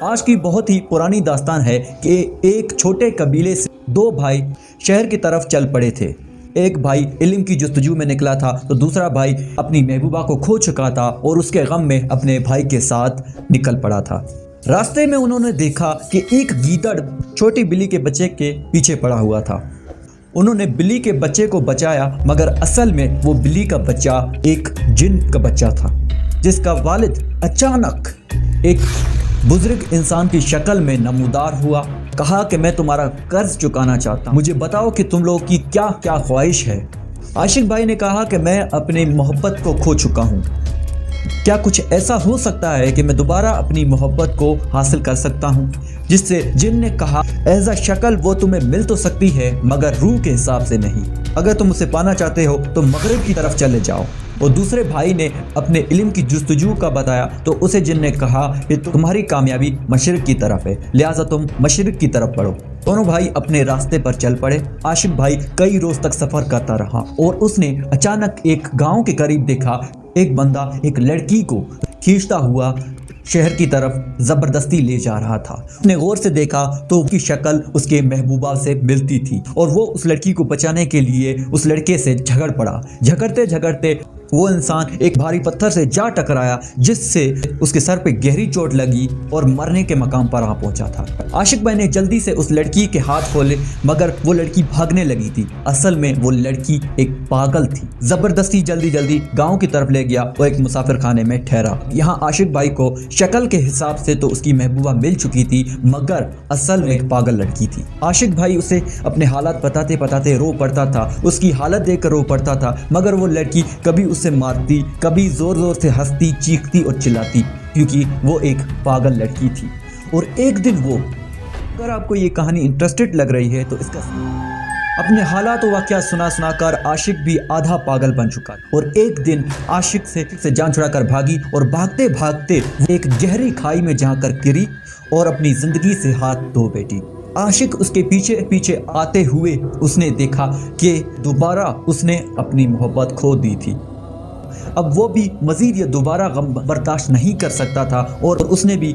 آج کی بہت ہی پرانی داستان ہے کہ ایک چھوٹے قبیلے سے دو بھائی شہر کی طرف چل پڑے تھے۔ ایک بھائی علم کی جستجو میں نکلا تھا تو دوسرا بھائی اپنی محبوبہ کو کھو چکا تھا اور اس کے غم میں اپنے بھائی کے ساتھ نکل پڑا تھا۔ راستے میں انہوں نے دیکھا کہ ایک گیدڑ چھوٹی بلی کے بچے کے پیچھے پڑا ہوا تھا۔ انہوں نے بلی کے بچے کو بچایا، مگر اصل میں وہ بلی کا بچہ ایک جن کا بچہ تھا، جس کا والد اچانک ایک بزرگ انسان کی شکل میں نمودار ہوا۔ کہا کہ میں تمہارا قرض چکانا چاہتا ہوں، مجھے بتاؤ کہ تم لوگوں کی کیا کیا خواہش ہے۔ عاشق بھائی نے کہا کہ میں اپنی محبت کو کھو چکا ہوں، کیا کچھ ایسا ہو سکتا ہے کہ میں دوبارہ اپنی محبت کو حاصل کر سکتا ہوں؟ جس سے جن نے کہا ایزا شکل وہ تمہیں مل تو سکتی ہے مگر روح کے حساب سے نہیں، اگر تم اسے پانا چاہتے ہو تو مغرب کی طرف چلے جاؤ۔ اور دوسرے بھائی نے اپنے علم کی جستجو کا بتایا تو اسے جن نے کہا کہ تمہاری کامیابی مشرق کی طرف ہے، لہٰذا تم مشرق کی طرف بڑھو۔ دونوں بھائی اپنے راستے پر چل پڑے۔ عاشق بھائی کئی روز تک سفر کرتا رہا اور اس نے اچانک ایک گاؤں کے قریب دیکھا ایک بندہ ایک لڑکی کو کھینچتا ہوا شہر کی طرف زبردستی لے جا رہا تھا۔ اس نے غور سے دیکھا تو اس کی شکل اس کے محبوبہ سے ملتی تھی اور وہ اس لڑکی کو بچانے کے لیے اس لڑکے سے جھگڑ پڑا۔ جھگڑتے جھگڑتے وہ انسان ایک بھاری پتھر سے جا ٹکرایا، جس سے اس کے سر پہ گہری چوٹ لگی اور مرنے کے مقام پر آ پہنچا تھا۔ عاشق بھائی نے جلدی سے اس لڑکی کے ہاتھ کھولے، مگر وہ لڑکی بھاگنے لگی تھی۔ اصل میں وہ لڑکی ایک پاگل تھی۔ زبردستی جلدی گاؤں کی طرف لے گیا اور ایک مسافر خانے میں ٹھہرا۔ یہاں عاشق بھائی کو شکل کے حساب سے تو اس کی محبوبہ مل چکی تھی، مگر اصل میں ایک پاگل لڑکی تھی۔ عاشق بھائی اسے اپنے حالات بتاتے رو پڑتا تھا، اس کی حالت دیکھ کر رو پڑتا تھا، مگر وہ لڑکی کبھی اسے مارتی، کبھی زور سے ہنستی، چیختی اور چلاتی، کیونکہ وہ ایک پاگل لڑکی تھی۔ اور ایک دن وہ، اگر آپ کو یہ کہانی انٹرسٹڈ لگ رہی ہے تو اس کا اپنے حالات و واقعات سنا کر عاشق بھی آدھا پاگل بن چکا، اور ایک دن عاشق سے جان چھڑا کر بھاگی اور بھاگتے ایک گہری کھائی میں جا کر گری اور اپنی زندگی سے ہاتھ دھو بیٹھی۔ عاشق اس کے پیچھے آتے ہوئے اس نے دیکھا کہ دوبارہ اس نے اپنی محبت کھو دی تھی۔ اب وہ بھی مزید یہ دوبارہ غم برداشت نہیں کر سکتا تھا اور اس نے بھی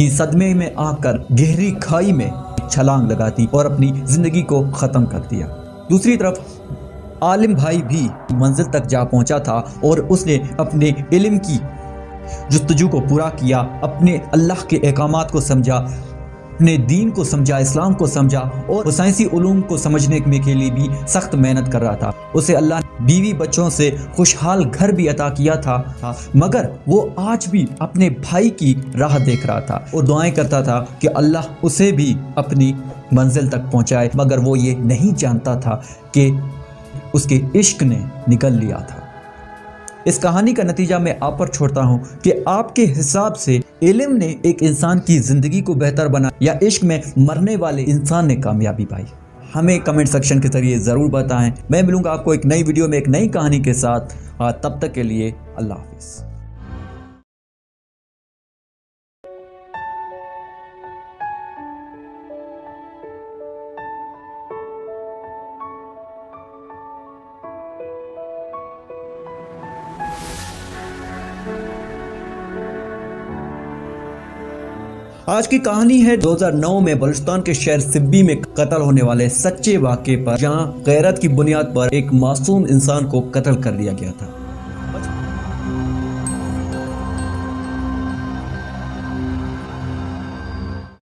صدمے میں آ کر گہری کھائی میں چھلانگ لگا دی اور اپنی زندگی کو ختم کر دیا۔ دوسری طرف عالم بھائی بھی منزل تک جا پہنچا تھا اور اس نے اپنے علم کی جستجو کو پورا کیا، اپنے اللہ کے احکامات کو سمجھا، اپنے دین کو سمجھا، اسلام کو سمجھا اور سائنسی علوم کو سمجھنے کے لیے بھی سخت محنت کر رہا تھا۔ اسے اللہ نے بیوی بچوں سے خوشحال گھر بھی عطا کیا تھا، مگر وہ آج بھی اپنے بھائی کی راہ دیکھ رہا تھا اور دعائیں کرتا تھا کہ اللہ اسے بھی اپنی منزل تک پہنچائے، مگر وہ یہ نہیں جانتا تھا کہ اس کے عشق نے نگل لیا تھا۔ اس کہانی کا نتیجہ میں آپ پر چھوڑتا ہوں کہ آپ کے حساب سے علم نے ایک انسان کی زندگی کو بہتر بنا یا عشق میں مرنے والے انسان نے کامیابی پائی؟ ہمیں کمنٹ سیکشن کے ذریعے ضرور بتائیں۔ میں ملوں گا آپ کو ایک نئی ویڈیو میں ایک نئی کہانی کے ساتھ۔ تب تک کے لیے اللہ حافظ۔ آج کی کہانی ہے 2009 میں بلوچستان کے شہر سبی میں قتل ہونے والے سچے واقعے پر، جہاں غیرت کی بنیاد پر ایک معصوم انسان کو قتل کر دیا گیا تھا۔